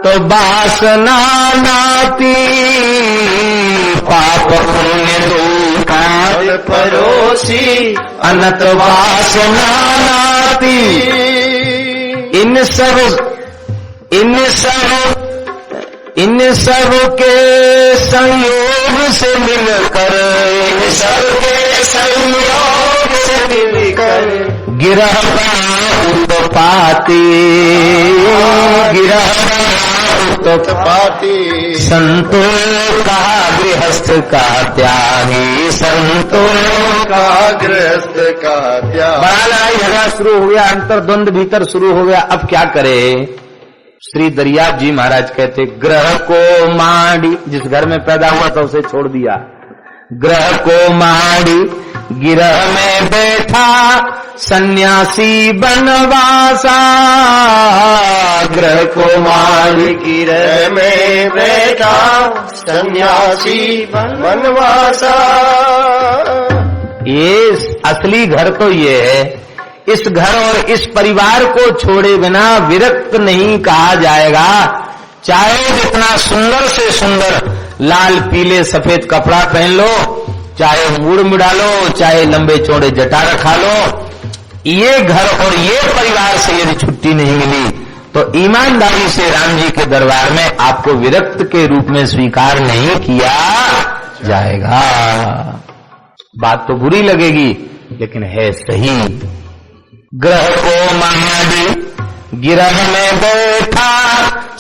वासना नाती, पाप पुण्य दुखात परोसी, अनंत वासना नाती। इन सब के संयोग से मिलकर, इन सब के संयोग से मिलकर गिरह उत्पाती, गिरह उत्पाती। संतों का गृहस्थ का त्यागी, संतों का गृहस्थ का त्यागी। बड़ा लड़ाई झगड़ा शुरू हो गया, अंतर्द्वंद भीतर शुरू हो गया। अब क्या करे? श्री दरियाप जी महाराज कहते, ग्रह को माड़ी, जिस घर में पैदा हुआ था उसे छोड़ दिया। ग्रह को माड़ी गिरह में बैठा, सन्यासी बनवासा। ग्रह को माड़ी गिरह में बैठा, सन्यासी बनवासा। ये असली घर तो ये है। इस घर और इस परिवार को छोड़े बिना विरक्त नहीं कहा जाएगा। चाहे जितना सुंदर से सुंदर लाल पीले सफेद कपड़ा पहन लो, चाहे मूड़ मुड़ा लो, चाहे लंबे चौड़े जटा रखा लो, ये घर और ये परिवार से यदि छुट्टी नहीं मिली तो ईमानदारी से राम जी के दरबार में आपको विरक्त के रूप में स्वीकार नहीं किया जाएगा। बात तो बुरी लगेगी लेकिन है सही। ग्रह को माड़ी गिरह में बैठा,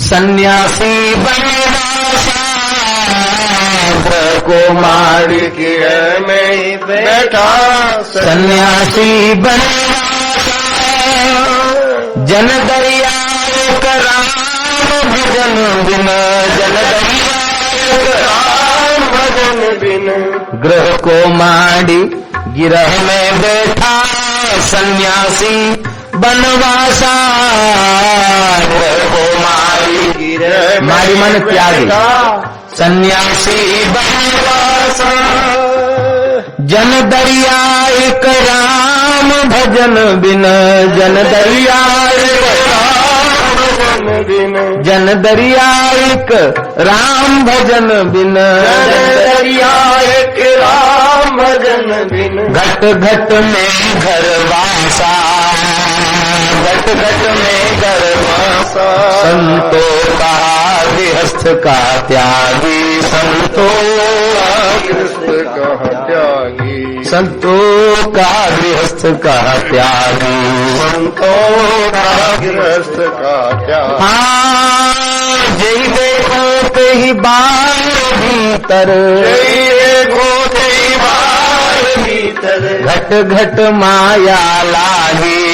सन्यासी बनवासा। ग्रह को माड़ी गिरह में बैठा, सन्यासी बनवासा। जन दरिया राम भजन बिन, जन दरिया राम भजन बिन। ग्रह को माड़ी गिरह में बैठा, सन्यासी बनवासा। ग्रह को माड़ी गिरह, माड़ी मन त्यागी, सन्यासी बनवासा। जन दरिया एक राम भजन बिन, जन दरिया एक राम भजन बिन। जन दरिया एक राम भजन बिन, जन दरिया एक राम भजन बिन। घट घट में घर वासा, घट घट में घर वासा। संतों का गृहस्थ का त्यागी, संतों का गृहस्थ का त्यागी। संतों का गृहस्थ का त्यागी, संतों का गृहस्थ का त्यागी। हाँ, जय देखो कहीं बार भीतर, जय देखो कहीं बार भीतर। घट घट माया लागी,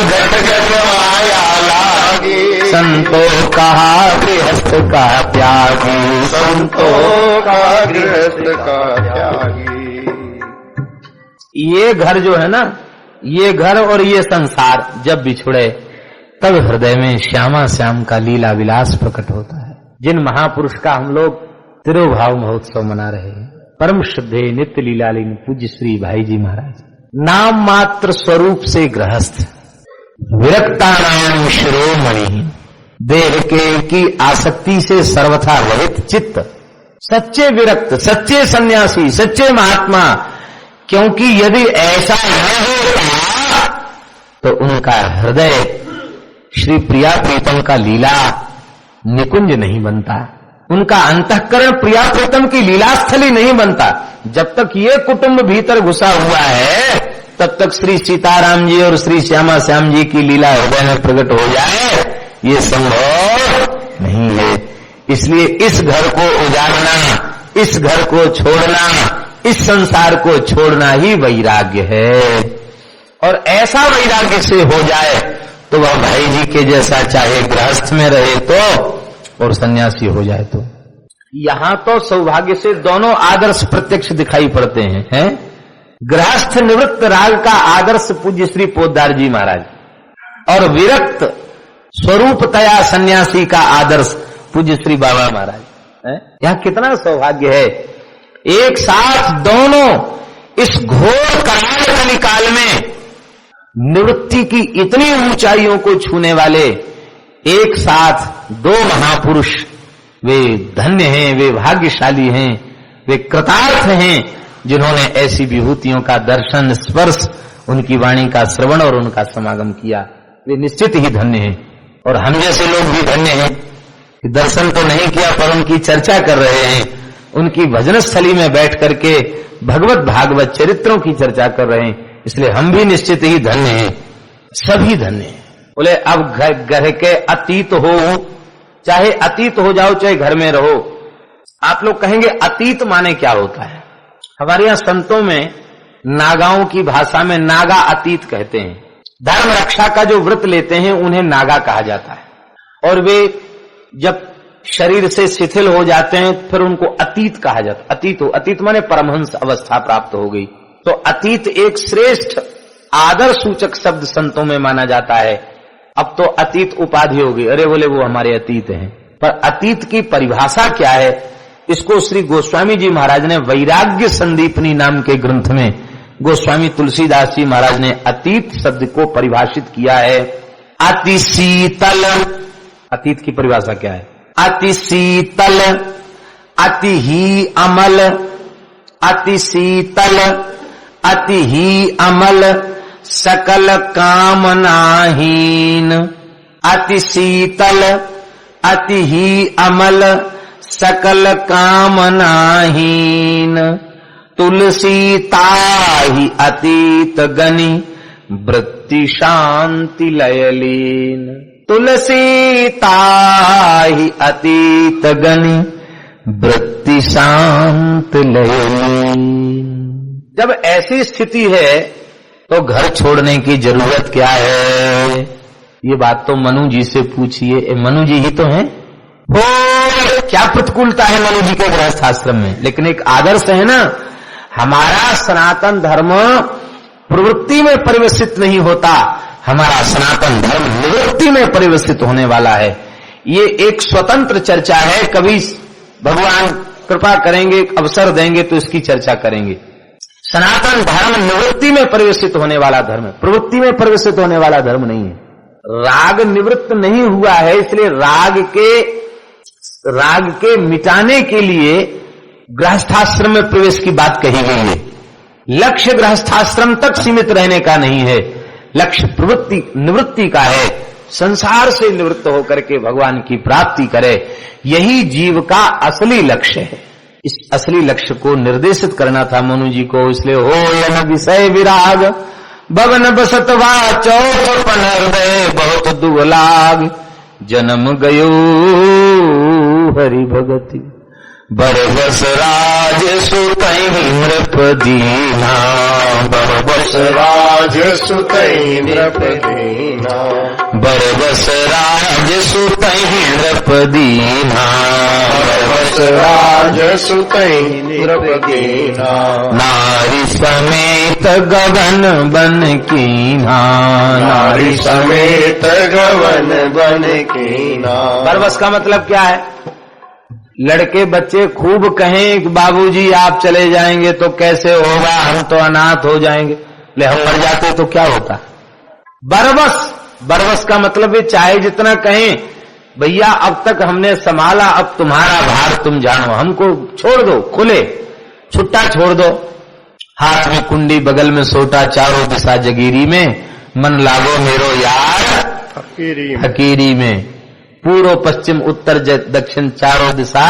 घट घट माया लागी। संतों का गृहस्थ का त्यागी, संतों का गृहस्थ का त्यागी। ये घर जो है ना, ये घर और ये संसार जब बिछुड़े तब हृदय में श्यामा श्याम का लीला विलास प्रकट होता है। जिन महापुरुष का हम लोग तिरुभाव महोत्सव मना रहे हैं, परम श्रद्धेय नित्य लीलालीन पूज्य श्री भाई जी महाराज, नाम मात्र स्वरूप से गृहस्थ, विरक्तानाम शिरोमणि, देह के की आसक्ति से सर्वथा रहित चित्त, सच्चे विरक्त, सच्चे सन्यासी, सच्चे महात्मा। क्योंकि यदि ऐसा न होता तो उनका हृदय श्री प्रिया प्रीतम का लीला निकुंज नहीं बनता, उनका अंतःकरण प्रिया प्रीतम की लीलास्थली नहीं बनता। जब तक ये कुटुंब भीतर घुसा हुआ है तब तक श्री सीताराम जी और श्री श्यामा श्याम जी की लीला हृदय में प्रकट हो जाए ये संभव नहीं है। इसलिए इस घर को उजाड़ना, इस घर को छोड़ना, इस संसार को छोड़ना ही वैराग्य है। और ऐसा वैराग्य से हो जाए तो वह भाई जी के जैसा चाहे गृहस्थ में रहे तो और सन्यासी हो जाए तो। यहां तो सौभाग्य से दोनों आदर्श प्रत्यक्ष दिखाई पड़ते हैं, गृहस्थ निवृत्त राग का आदर्श पूज्य श्री पोद्दार जी महाराज और विरक्त स्वरूपतया सन्यासी का आदर्श पूज्य श्री बाबा महाराज। यहां कितना सौभाग्य है, एक साथ दोनों इस घोर कराल कलिकाल में निवृत्ति की इतनी ऊंचाइयों को छूने वाले एक साथ दो महापुरुष, वे धन्य हैं, वे भाग्यशाली हैं, वे कृतार्थ हैं जिन्होंने ऐसी विभूतियों का दर्शन, स्पर्श, उनकी वाणी का श्रवण और उनका समागम किया। वे निश्चित ही धन्य हैं। और हम जैसे लोग भी धन्य हैं कि दर्शन तो नहीं किया पर उनकी चर्चा कर रहे हैं, उनकी भजन स्थली में बैठ करके भगवत भागवत चरित्रों की चर्चा कर रहे हैं, इसलिए हम भी निश्चित ही धन्य हैं, सभी धन्य हैं। बोले अब घर के अतीत हो, चाहे अतीत हो जाओ चाहे घर में रहो। आप लोग कहेंगे अतीत माने क्या होता है? हमारे यहां संतों में नागाओं की भाषा में नागा अतीत कहते हैं। धर्म रक्षा का जो व्रत लेते हैं उन्हें नागा कहा जाता है। और वे जब शरीर से शिथिल हो जाते हैं फिर उनको अतीत कहा जाता है। अतीत माने परमहंस अवस्था प्राप्त हो गई। तो अतीत एक श्रेष्ठ आदर सूचक शब्द संतों में माना जाता है। अब तो अतीत उपाधि हो गई, अरे बोले वो हमारे अतीत हैं। पर अतीत की परिभाषा क्या है, इसको श्री गोस्वामी जी महाराज ने वैराग्य संदीपनी नाम के ग्रंथ में गोस्वामी तुलसीदास जी महाराज ने अतीत शब्द को परिभाषित किया है। अति शीतल, अतीत की परिभाषा क्या है? अति शीतल, अति ही अमल, अति शीतल, अति ही अमल, सकल कामनाहीन। अति शीतल, अति ही अमल, सकल कामनाहीन। तुलसी ताहि अतीत गनि, वृत्ति शांति लयलीन। तुलसी ताहि अतीत गनि, वृत्ति शांति लयलीन। जब ऐसी स्थिति है तो घर छोड़ने की जरूरत क्या है? ये बात तो मनु जी से पूछिए, मनु जी ही तो हैं। हो क्या प्रतिकूलता है मनु जी के गृहस्थ आश्रम में, लेकिन एक आदर्श है ना। हमारा सनातन धर्म प्रवृत्ति में परिवर्तित नहीं होता, हमारा सनातन धर्म निवृत्ति में परिवर्तित होने वाला है। ये एक स्वतंत्र चर्चा है, कभी भगवान कृपा करेंगे, अवसर देंगे तो इसकी चर्चा करेंगे। सनातन धर्म निवृत्ति में परिवर्तित होने वाला धर्म है, प्रवृत्ति में परिवर्तित होने वाला धर्म नहीं है। राग निवृत्त नहीं हुआ है, इसलिए राग के मिटाने के लिए गृहस्थाश्रम में प्रवेश की बात कही गई है। लक्ष्य गृहस्थाश्रम तक सीमित रहने का नहीं है, लक्ष्य प्रवृत्ति निवृत्ति का है। संसार से निवृत्त होकर के भगवान की प्राप्ति करे, यही जीव का असली लक्ष्य है। इस असली लक्ष्य को निर्देशित करना था मनु जी को, इसलिए हो यन विषय विराग, भवन बसत वाचो हृदय बहुत दुर्लाग। जन्म गयो हरि भगति, बरबस राज सुतई नृप दीना। बरबस राज सुतई नृप दीना, बरबस राज सुतई नृप दीना। बरबस राज सुतई नृप दीना, नारी समेत गगन बन कीना। नारी समेत गगन बन कीना। बरबस का मतलब क्या है? लड़के बच्चे खूब कहें कि बाबूजी आप चले जाएंगे तो कैसे होगा, हम तो अनाथ हो जाएंगे, ले हम मर जाते तो क्या होता। बरबस का मतलब है चाहे जितना कहें भैया अब तक हमने संभाला, अब तुम्हारा भार तुम जानो, हमको छोड़ दो, खुले छुट्टा छोड़ दो। हाथ में कुंडी बगल में सोटा, चारों दिशा जगीरी में, मन लागो मेरो यार फकीरी में। पूर्व पश्चिम उत्तर दक्षिण चारों दिशा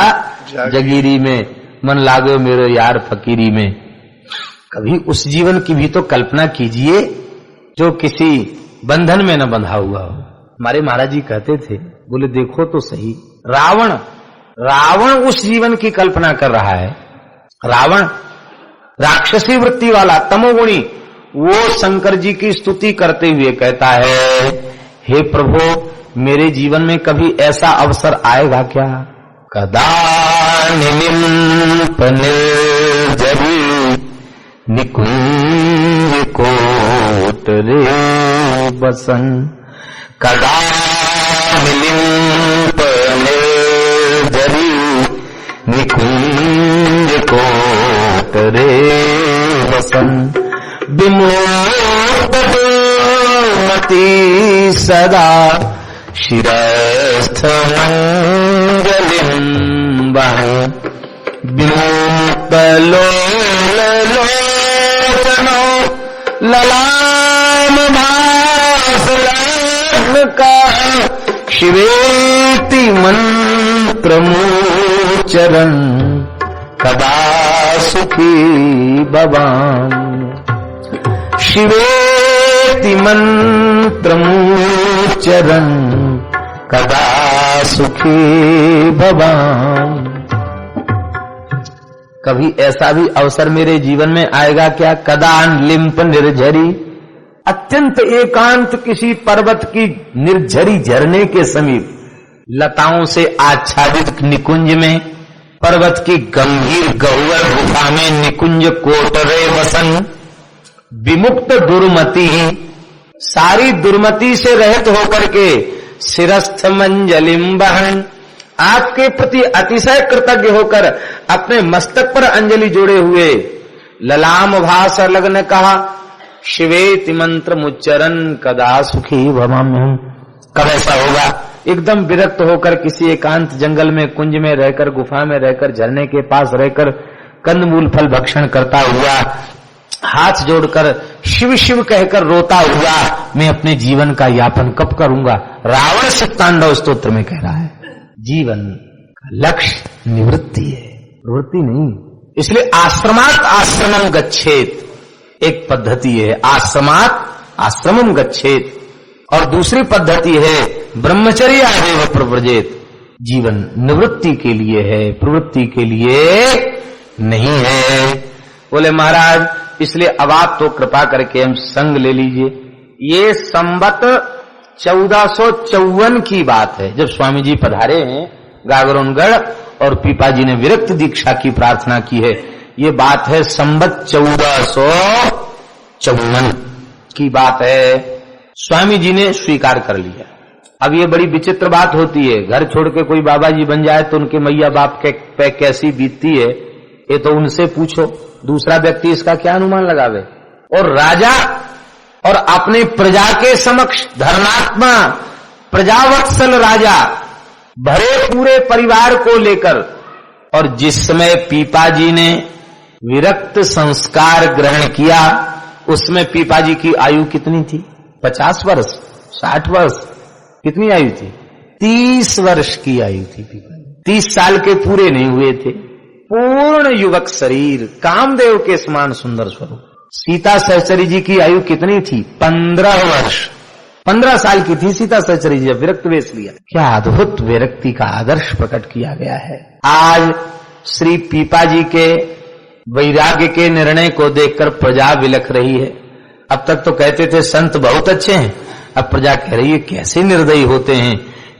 जगीरी में, मन लागो मेरो यार फकीरी में। कभी उस जीवन की भी तो कल्पना कीजिए जो किसी बंधन में न बंधा हुआ हो। हमारे महाराज जी कहते थे, बोले देखो तो सही, रावण उस जीवन की कल्पना कर रहा है। रावण राक्षसी वृत्ति वाला तमोगुणी, वो शंकर जी की स्तुति करते हुए कहता है, हे प्रभु मेरे जीवन में कभी ऐसा अवसर आएगा क्या? कदा निलिम्प निर्जरी निकुंज कोट रे बसन। कदा निलिम्प निर्जरी निकुंज कोट रे बसन। विमोद मति सदा शिरस्थमंजलिं वहं विमुक्तलोचनो ललामभासलग्नका शिवेति मंत्रमुच्चरन् कदा सुखी भवामि। शिवेति मंत्रमुच्चरन् कदा सुखी भवामि। कभी ऐसा भी अवसर मेरे जीवन में आएगा क्या? कदा लिम्प निर्झरी, अत्यंत एकांत किसी पर्वत की निर्झरी झरने के समीप, लताओं से आच्छादित निकुंज में, पर्वत की गंभीर गहुवर गुफा में निकुंज कोटरे वसन, विमुक्त दुर्मति, सारी दुर्मति से रहित होकर के शिरस्थ मंजलिम बहन, आपके प्रति अतिशय कृतज्ञ होकर अपने मस्तक पर अंजलि जोड़े हुए, ललाम भास लग्न कहा शिवेति मंत्र मुच्चरन कदा सुखी भवाम्यहम्। कब ऐसा होगा? एकदम विरक्त होकर किसी एकांत जंगल में, कुंज में रहकर, गुफा में रहकर, झरने के पास रहकर कंदमूल फल भक्षण करता हुआ, हाथ जोड़कर शिव शिव कहकर रोता हुआ मैं अपने जीवन का यापन कब करूंगा? रावण से तांडव स्तोत्र में कह रहा है जीवन का लक्ष्य निवृत्ति है, प्रवृत्ति नहीं। इसलिए आश्रमात आश्रमम गच्छेत, एक पद्धति है आश्रमात आश्रमम गच्छेत, और दूसरी पद्धति है ब्रह्मचर्य एव प्रव्रजेत। जीवन निवृत्ति के लिए है, प्रवृत्ति के लिए नहीं है। बोले महाराज इसलिए अब आप तो कृपा करके हम संग ले लीजिए। ये संवत 1454 की बात है, जब स्वामी जी पधारे हैं गागरोनगढ़ और पीपाजी ने विरक्त दीक्षा की प्रार्थना की है। ये बात है संवत 1454 की बात है। स्वामी जी ने स्वीकार कर लिया। अब ये बड़ी विचित्र बात होती है, घर छोड़ के कोई बाबा जी बन जाए तो उनके मैया बाप के पे कैसी बीतती है ये तो उनसे पूछो, दूसरा व्यक्ति इसका क्या अनुमान लगावे। और राजा और अपने प्रजा के समक्ष धर्मात्मा प्रजावत्सल राजा भरे पूरे परिवार को लेकर, और जिस समय पीपाजी ने विरक्त संस्कार ग्रहण किया उसमें पीपाजी की आयु कितनी थी? 50 वर्ष, 60 वर्ष, कितनी आयु थी? 30 वर्ष की आयु थी पीपाजी। 30 साल के पूरे नहीं हुए थे। पूर्ण युवक शरीर, कामदेव के समान सुंदर स्वरूप। सीता सहचरी जी की आयु कितनी थी? 15 वर्ष। 15 साल की थी सीता सहचरी जी जब विरक्त वेश लिया। क्या अद्भुत विरक्ति का आदर्श प्रकट किया गया है। आज श्री पीपाजी के वैराग्य के निर्णय को देखकर प्रजा विलख रही है। अब तक तो कहते थे संत बहुत अच्छे हैं, अब प्रजा कह रही है कैसे निर्दयी होते हैं,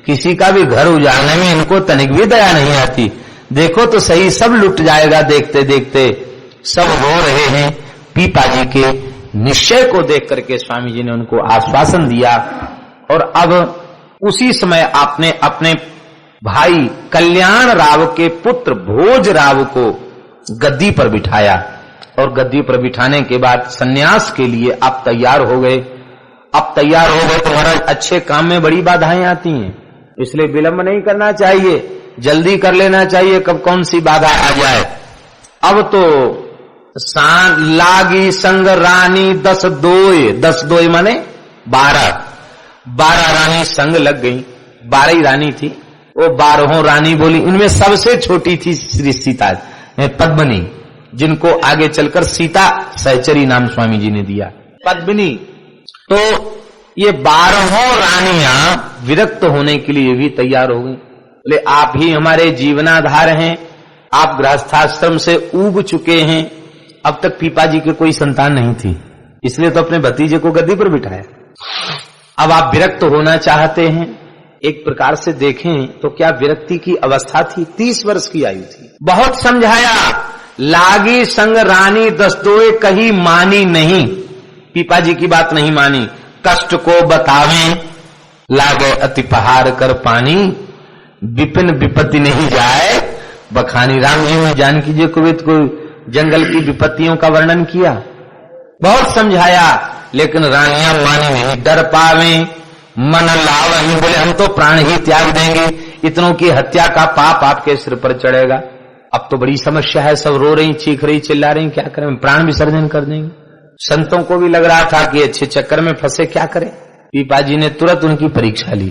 किसी का भी घर उजाड़ने में इनको तनिक भी दया नहीं आती। देखो तो सही, सब लुट जाएगा देखते देखते। सब रो रहे हैं। पीपाजी के निश्चय को देख करके स्वामी जी ने उनको आश्वासन दिया, और अब उसी समय आपने अपने भाई कल्याण राव के पुत्र भोज राव को गद्दी पर बिठाया, और गद्दी पर बिठाने के बाद सन्यास के लिए आप तैयार हो गए। अब तैयार हो गए तो महाराज अच्छे काम में बड़ी बाधाएं आती हैं, इसलिए विलंब नहीं करना चाहिए, जल्दी कर लेना चाहिए, कब कौन सी बाधा आ जाए। अब तो लागी संग रानी 10 दोय माने 12 रानी संग लग गई। 12 ही रानी थी, वो 12 रानी बोली। उनमें सबसे छोटी थी श्री सीता पद्मिनी, जिनको आगे चलकर सीता सहचरी नाम स्वामी जी ने दिया, पद्मिनी। तो ये 12 रानियां विरक्त होने के लिए भी तैयार हो गई। बोले आप ही हमारे जीवनाधार हैं, आप गृहस्थाश्रम से ऊब चुके हैं। अब तक पीपाजी के कोई संतान नहीं थी, इसलिए तो अपने भतीजे को गद्दी पर बिठाया। अब आप विरक्त होना चाहते हैं। एक प्रकार से देखें तो क्या विरक्ति की अवस्था थी? 30 वर्ष की आयु थी। बहुत समझाया, लागी संग रानी 10 दोय कही मानी नहीं, पीपाजी की बात नहीं मानी। कष्ट को बतावें लागे अति पहाड़ कर पानी, विपिन विपत्ति नहीं जाए बखानी। राम जी ने जानकी जी को जंगल की विपत्तियों का वर्णन किया, बहुत समझाया, लेकिन रानियां मानी नहीं। डर पावे मन लावही, बोले हम तो प्राण ही त्याग देंगे, इतनों की हत्या का पाप आपके सिर पर चढ़ेगा। अब तो बड़ी समस्या है, सब रो रही, चीख रही, चिल्ला रही, क्या करें, प्राण विसर्जन कर देंगे। संतों को भी लग रहा था कि अच्छे चक्कर में फंसे, क्या करें। पीपाजी ने तुरंत उनकी परीक्षा ली,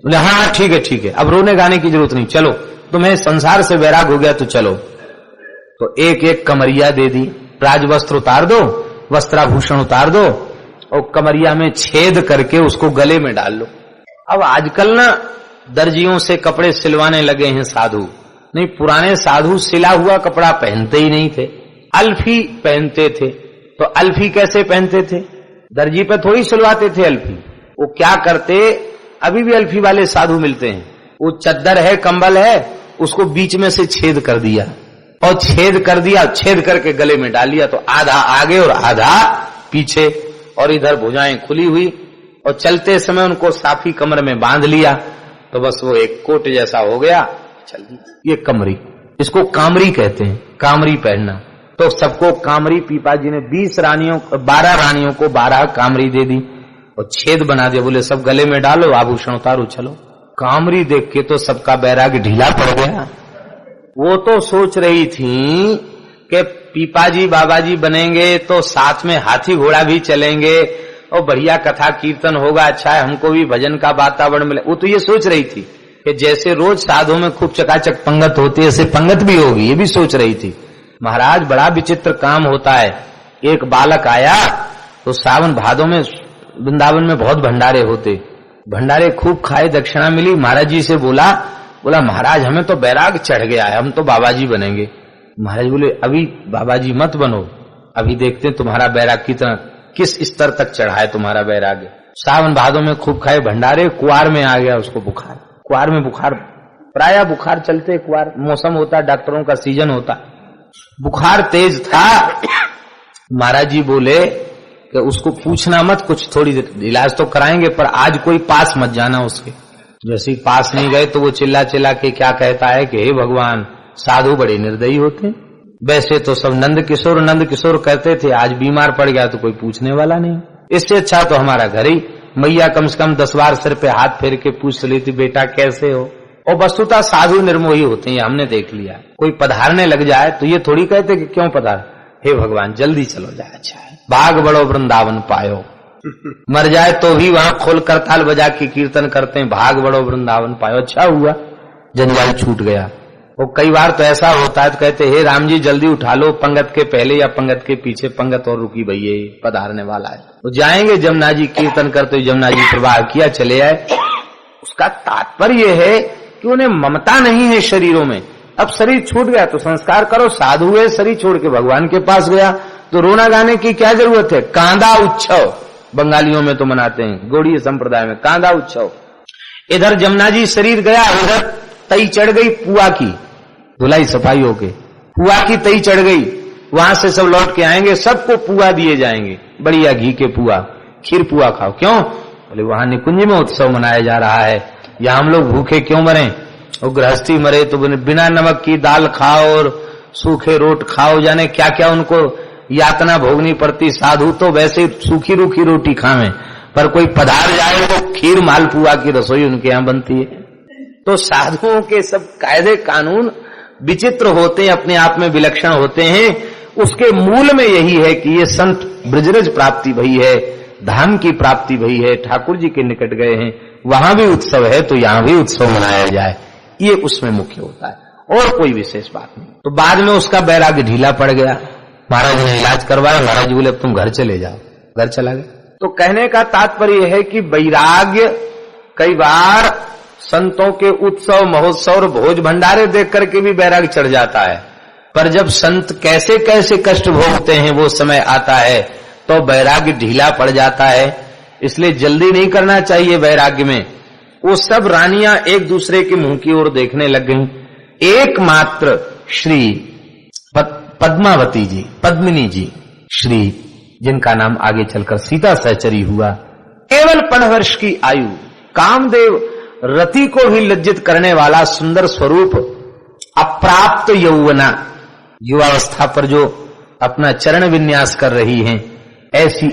बोले हाँ ठीक है ठीक है, अब रोने गाने की जरूरत नहीं, चलो तुम्हें संसार से वैराग हो गया तो चलो। तो एक एक कमरिया दे दी, राजवस्त्र उतार दो, वस्त्राभूषण उतार दो और कमरिया में छेद करके उसको गले में डाल लो। अब आजकल ना दर्जियों से कपड़े सिलवाने लगे हैं साधु, नहीं पुराने साधु सिला हुआ कपड़ा पहनते ही नहीं थे, अल्फी पहनते थे। तो अल्फी कैसे पहनते थे, दर्जी पे थोड़ी सिलवाते थे अल्फी, वो क्या करते, अभी भी अल्फी वाले साधु मिलते हैं, वो चद्दर है कंबल है उसको बीच में से छेद कर दिया और छेद कर दिया, छेद करके गले में डाल लिया, तो आधा आगे और आधा पीछे और इधर भुजाएं खुली हुई, और चलते समय उनको साफी कमर में बांध लिया, तो बस वो एक कोट जैसा हो गया, चल दी। ये कमरी, इसको कामरी कहते हैं, कामरी पहनना। तो सबको कामरी, पीपाजी ने 12 रानियों को 12 कामरी दे दी और छेद बना दिया, बोले सब गले में डालो, आभूषण उतारो, चलो। कामरी देख के तो सबका बैराग ढीला पड़ गया। वो तो सोच रही थी कि पीपाजी बाबाजी बनेंगे तो साथ में हाथी घोड़ा भी चलेंगे और बढ़िया कथा कीर्तन होगा, अच्छा है हमको भी भजन का वातावरण मिले। वो तो ये सोच रही थी कि जैसे रोज साधु में खूब चकाचक पंगत होती है, ऐसे पंगत भी होगी, ये भी सोच रही थी। महाराज बड़ा विचित्र काम होता है। एक बालक आया तो सावन भादों में वृंदावन में बहुत भंडारे होते, भंडारे खूब खाए, दक्षिणा मिली, महाराज जी से बोला महाराज हमें तो बैराग चढ़ गया है, हम तो बाबाजी बनेंगे। महाराज बोले अभी बाबाजी मत बनो, अभी देखते हैं तुम्हारा बैराग किस स्तर तक चढ़ा है तुम्हारा बैराग। सावन भादों में खूब खाए भंडारे, कुआर में आ गया उसको बुखार, कुआर में बुखार, प्राय बुखार चलते, कुआर मौसम होता, डॉक्टरों का सीजन होता, बुखार तेज था। महाराज जी बोले कि उसको पूछना मत, कुछ थोड़ी देर इलाज तो कराएंगे, पर आज कोई पास मत जाना उसके। जैसे ही पास नहीं गए तो वो चिल्ला चिल्ला के क्या कहता है कि हे भगवान, साधु बड़े निर्दयी होते, वैसे तो सब नंद किशोर कहते थे, आज बीमार पड़ गया तो कोई पूछने वाला नहीं, इससे अच्छा तो हमारा घर ही मैया कम से कम 10 बार सिर पे हाथ फेर के पूछ लेती बेटा कैसे हो। और वस्तुतः साधु निर्मोही होते हैं, हमने देख लिया। कोई पधारने लग जाए तो ये थोड़ी कहते कि क्यों पधार, हे भगवान जल्दी चलो जाए, अच्छा है, भाग बड़ो वृंदावन पायो। मर जाए तो भी वहां खोल कर ताल बजा के कीर्तन करते हैं, भाग बड़ो वृंदावन पायो, अच्छा हुआ जंजाल छूट गया। और कई बार तो ऐसा होता है तो कहते हे राम जी जल्दी उठा लो, पंगत के पहले या पंगत के पीछे पंगत और रुकी भैया पधारने वाला है। तो जाएंगे जमुना जी कीर्तन करते, जमुना जी प्रवाह किया चले आए। उसका तात्पर्य है कि उन्हें ममता नहीं है शरीरों में। अब शरीर छूट गया तो संस्कार करो, साधु है शरीर छोड़ के भगवान के पास गया तो रोना गाने की क्या जरूरत है। कांदा उत्सव बंगालियों में तो मनाते हैं, गौड़ीय संप्रदाय में कांदा उत्सव। इधर जमुना जी शरीर गया, उधर तई चढ़ गई पुआ की, धुलाई सफाई होके पुआ की तई चढ़ गई। वहां से सब लौट के आएंगे, सबको पुआ दिए जाएंगे, बढ़िया घी के पुआ, खीर पुआ खाओ। क्यों? बोले वहां निकुंज में उत्सव मनाया जा रहा है, या हम लोग भूखे क्यों मरे, और गृहस्थी मरे तो बिना नमक की दाल खाओ और सूखे रोट खाओ, जाने क्या क्या उनको यातना भोगनी पड़ती। साधु तो वैसे सूखी रूखी रोटी खावे, पर कोई पधार जाए तो खीर मालपुआ की रसोई उनके यहाँ बनती है। तो साधुओं के सब कायदे कानून विचित्र होते हैं, अपने आप में विलक्षण होते हैं। उसके मूल में यही है कि ये संत ब्रजरज प्राप्ति भई है, धाम की प्राप्ति भई है, ठाकुर जी के निकट गए हैं, वहां भी उत्सव है तो यहां भी उत्सव मनाया जाए, ये उसमें मुख्य होता है और कोई विशेष बात नहीं। तो बाद में उसका बैराग ढीला पड़ गया, महाराज ने इलाज करवाया, महाराज बोले अब तुम घर चले जाओ, घर चला गया। तो कहने का तात्पर्य है कि वैराग्य कई बार संतों के उत्सव महोत्सव और भोज भंडारे देख करके भी बैराग चढ़ जाता है, पर जब संत कैसे कैसे कष्ट भोगते हैं वो समय आता है तो वैराग्य ढीला पड़ जाता है। इसलिए जल्दी नहीं करना चाहिए वैराग्य में। वो सब रानियां एक दूसरे के मुंह की ओर देखने लग गईं। एकमात्र श्री पद्मावती जी, पद्मिनी जी, श्री जिनका नाम आगे चलकर सीता सहचरी हुआ, केवल 15 वर्ष की आयु, कामदेव रति को भी लज्जित करने वाला सुंदर स्वरूप, अप्राप्त यौवना, युवावस्था पर जो अपना चरण विन्यास कर रही हैं, ऐसी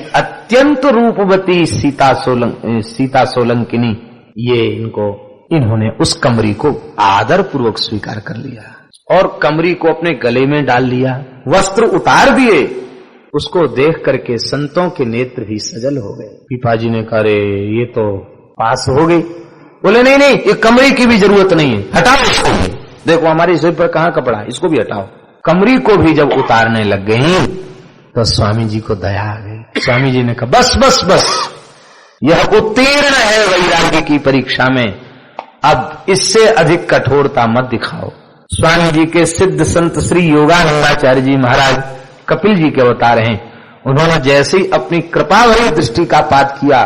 अत्यंत रूपवती सीता सोलंकिनी, ये इन्होंने उस कमरी को आदर पूर्वक स्वीकार कर लिया और कमरी को अपने गले में डाल लिया, वस्त्र उतार दिए। उसको देख करके संतों के नेत्र भी सजल हो गए। पीपाजी ने कहा, रे ये तो पास हो गई। बोले नहीं नहीं, ये कमरी की भी जरूरत नहीं है, हटाओ इसको भी। देखो हमारी रसोई पर कहाँ कपड़ा है, इसको भी हटाओ। कमरी को भी जब उतारने लग गई तो स्वामी जी को दया आ गई। स्वामी जी ने कहा, बस बस बस, यह उत्तीर्ण है वैराग्य की परीक्षा में, अब इससे अधिक कठोरता मत दिखाओ। स्वामी जी के सिद्ध संत श्री योगानंदाचार्य जी महाराज कपिल जी के अवतार हैं। उन्होंने जैसे ही अपनी कृपा भरी दृष्टि का पात किया,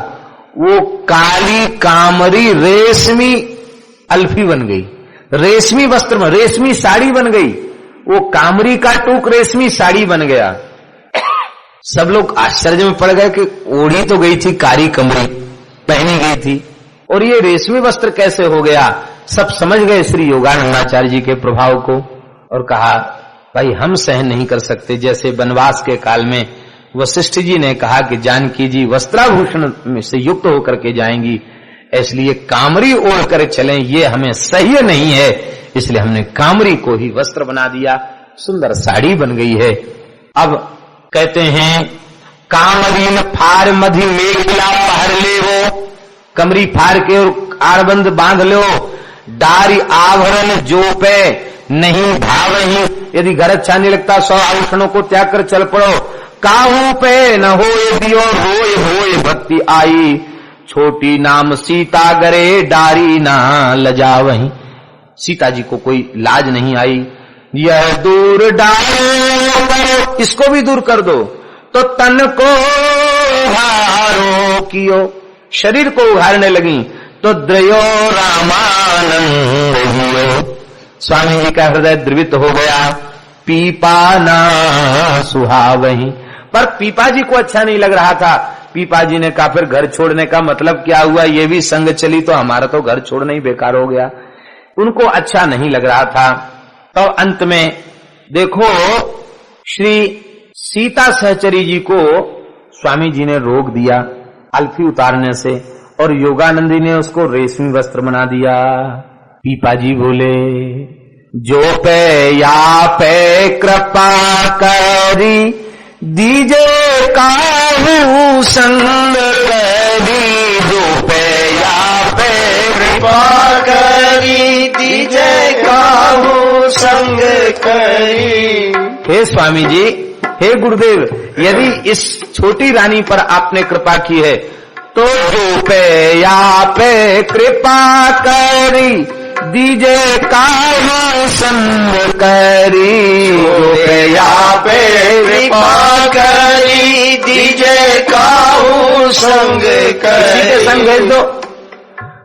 वो काली कामरी रेशमी अल्फी बन गई, रेशमी वस्त्र में रेशमी साड़ी बन गई। वो कामरी का टूक रेशमी साड़ी बन गया। सब लोग आश्चर्य में पड़ गए कि ओढ़ी तो गई थी कारी कमरी, पहनी गई थी, और ये रेशमी वस्त्र कैसे हो गया। सब समझ गए श्री योगानंदाचार्य जी के प्रभाव को और कहा, भाई हम सहन नहीं कर सकते। जैसे वनवास के काल में वशिष्ठ जी ने कहा कि जानकी जी वस्त्राभूषण से युक्त होकर के जाएंगी, इसलिए कामरी ओढ़ कर चलें, ये हमें सही नहीं है, इसलिए हमने कामरी को ही वस्त्र बना दिया। सुंदर साड़ी बन गई है। अब कहते हैं, कामरीन फार मधि मेखला पहर ले हो, कमरी फार के और आड़बंद बांध लो, डारी आवरण जो पे नहीं भावही। यदि घर अच्छा नहीं लगता, 100 आभूषणों को त्याग कर चल पड़ो। काहू पे न होए दियो रोए होए भक्ति आई, छोटी नाम सीता गरे डारी ना लजावही। सीता जी को कोई लाज नहीं आई। यह दूर डालो, इसको भी दूर कर दो, तो तन को उघारो कियो, शरीर को उघारने लगी तो द्रयो रामानंद हुए। स्वामी जी का हृदय द्रवित हो गया। पीपा ना सुहावही, पर पीपा जी को अच्छा नहीं लग रहा था। पीपा जी ने कहा, फिर घर छोड़ने का मतलब क्या हुआ, ये भी संग चली तो हमारा तो घर छोड़ना ही बेकार हो गया। उनको अच्छा नहीं लग रहा था। तो अंत में देखो, श्री सीता सहचरी जी को स्वामी जी ने रोक दिया अल्फी उतारने से, और योगानंदी ने उसको रेशमी वस्त्र बना दिया। पीपा जी बोले, जो पे या पे कृपा करी दीजे काहू संग करी, जो पे या पे कृपा करी दीजे काहू संग करी। हे स्वामी जी, हे गुरुदेव, यदि इस छोटी रानी पर आपने कृपा की है तो जो पे या पे कृपा करी दीजे काहू संग करी, जो पे या पे कृपा करी दीजे काहू संग करी। इसी के संग भेज दो।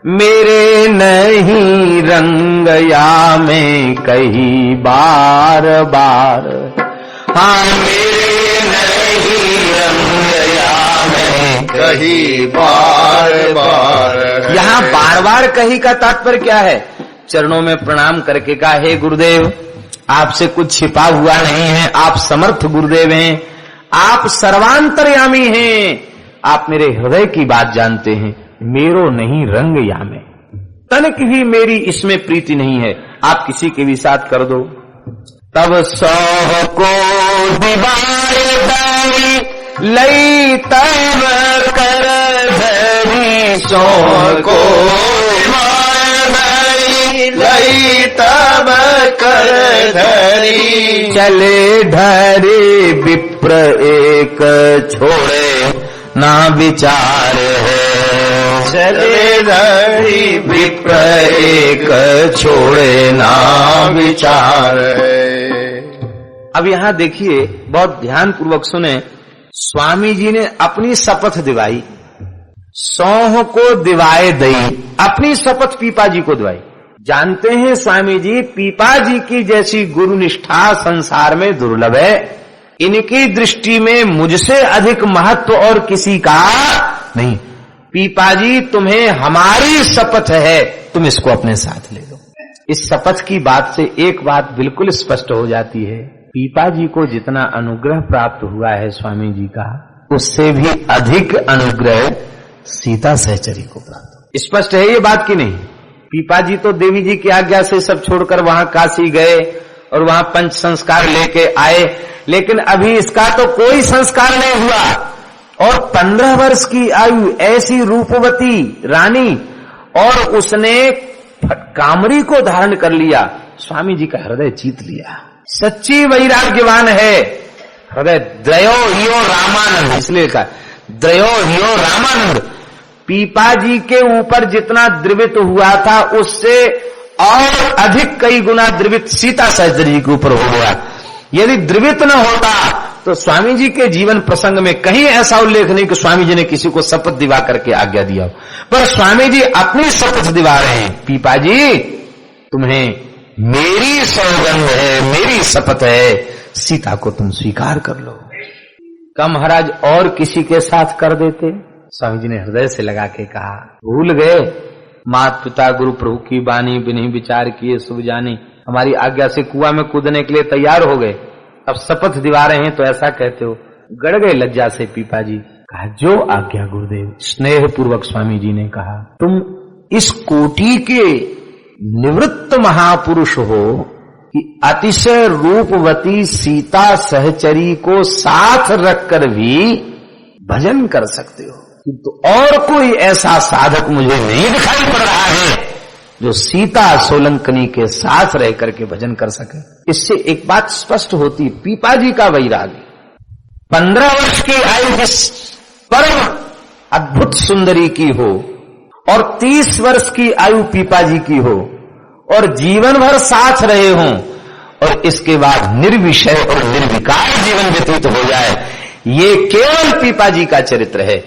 मेरे नहीं रंग या में कही बार बार, हाँ मेरे नहीं रंग या में कही बार बार। यहाँ बार बार कही का तात्पर्य क्या है? चरणों में प्रणाम करके कहा, हे गुरुदेव, आपसे कुछ छिपा हुआ नहीं है, आप समर्थ गुरुदेव हैं, आप सर्वांतर्यामी हैं, आप मेरे हृदय की बात जानते हैं। मेरो नहीं रंग या में, तनिक भी मेरी इसमें प्रीति नहीं है, आप किसी के भी साथ कर दो। तब सौ को दीवार दारी लई तब कर धरी, सौ को लई तब कर धरी। चले ढरे विप्र एक छोड़े ना विचार है, चले ढरी विप्र एक छोड़े ना विचार है। अब यहां देखिए, बहुत ध्यान पूर्वक सुने। स्वामी जी ने अपनी शपथ दिवाई, सौह को दिवाए दई, अपनी शपथ पीपा जी को दिवाई। जानते हैं स्वामी जी, पीपा जी की जैसी गुरु निष्ठा संसार में दुर्लभ है। इनकी दृष्टि में मुझसे अधिक महत्व और किसी का नहीं। पीपा जी, तुम्हें हमारी शपथ है, तुम इसको अपने साथ ले लो। इस शपथ की बात से एक बात बिल्कुल स्पष्ट हो जाती है, पीपा जी को जितना अनुग्रह प्राप्त हुआ है स्वामी जी का, उससे भी अधिक अनुग्रह सीता सहचरी को प्राप्त। स्पष्ट है ये बात की नहीं? पीपा जी तो देवी जी की आज्ञा से सब छोड़कर वहां काशी गए और वहां पंच संस्कार लेके आए, लेकिन अभी इसका तो कोई संस्कार नहीं हुआ। और 15 वर्ष की आयु ऐसी रूपवती रानी, और उसने कामरी को धारण कर लिया, स्वामी जी का हृदय जीत लिया। सच्ची वैराग्यवान है हृदय। द्रयो हियो रामानंद, इसलिए कहा द्रयो हियो रामानंद। पीपा जी के ऊपर जितना द्रवित हुआ था उससे और अधिक कई गुना द्रवित सीता सहचरी जी के ऊपर हो गया। यदि द्रवित न होता तो स्वामी जी के जीवन प्रसंग में कहीं ऐसा उल्लेख नहीं कि स्वामी जी ने किसी को शपथ दिवा करके आज्ञा दिया, पर स्वामी जी अपनी शपथ दिवा रहे हैं, पीपा जी तुम्हें मेरी सौगंध है, मेरी शपथ है, सीता को तुम स्वीकार कर लो। कम महाराज और किसी के साथ कर देते। स्वामी जी ने हृदय से लगा के कहा, भूल गए माता पिता गुरु प्रभु की बानी, बिन्हीं विचार किए शुभ जानी, हमारी आज्ञा से कुआं में कूदने के लिए तैयार हो गए, अब शपथ दिवा रहे हैं तो ऐसा कहते हो। गड़ गए लज्जा से पीपा जी। कहा जो आज्ञा गुरुदेव। स्नेह पूर्वक स्वामी जी ने कहा, तुम इस कोटि के निवृत्त महापुरुष हो कि अतिशय रूपवती सीता सहचरी को साथ रखकर भी भजन कर सकते हो, किंतु और कोई ऐसा साधक मुझे नहीं दिखाई पड़ रहा है जो सीता सोलंकनी के साथ रह करके भजन कर सके। इससे एक बात स्पष्ट होती, पीपा जी का वैराग्य। 15 वर्ष की आयु जिस परम अद्भुत सुंदरी की हो और 30 वर्ष की आयु पीपा जी की हो और जीवन भर साथ रहे हों और इसके बाद निर्विषय और निर्विकार जीवन व्यतीत हो जाए, ये केवल पीपा जी का चरित्र है।